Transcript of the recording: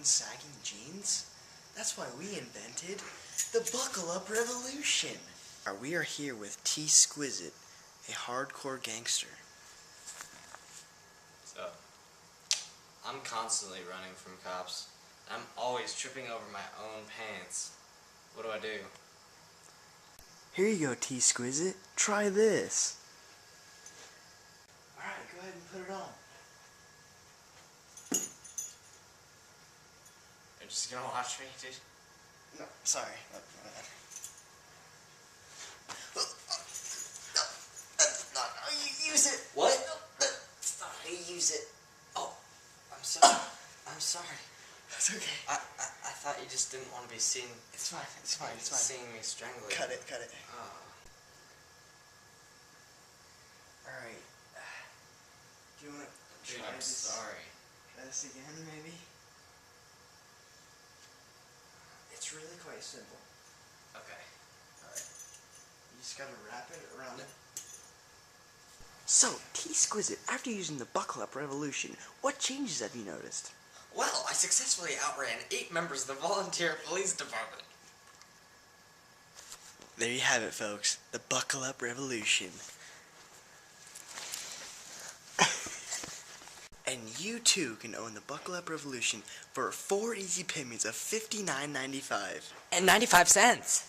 sagging jeans? That's why we invented the buckle-up revolution. We are here with T-Squizit, a hardcore gangster. So, I'm constantly running from cops. I'm always tripping over my own pants. What do I do? Here you go, T-Squizit. Try this. Alright, go ahead and put it on. You're just gonna watch me, dude? No, sorry. Look, that's not how you use it. What? No, that's not how you use it. Oh, I'm sorry. I'm sorry. That's okay. I thought you just didn't want to be seen. It's fine. It's fine. It's fine. Seeing me strangling. Cut it. Cut it. Oh. Alright. Do you want to Dude, try I'm this? sorry. Try this again, maybe? It's really quite simple. Okay. Alright. You just gotta wrap it around it. So, T-Squizit, after using the buckle-up revolution, what changes have you noticed? Well, I successfully outran 8 members of the volunteer police department. There you have it, folks. The buckle-up revolution. And you too can own the buckle-up revolution for 4 easy payments of $59.95. And 95 cents.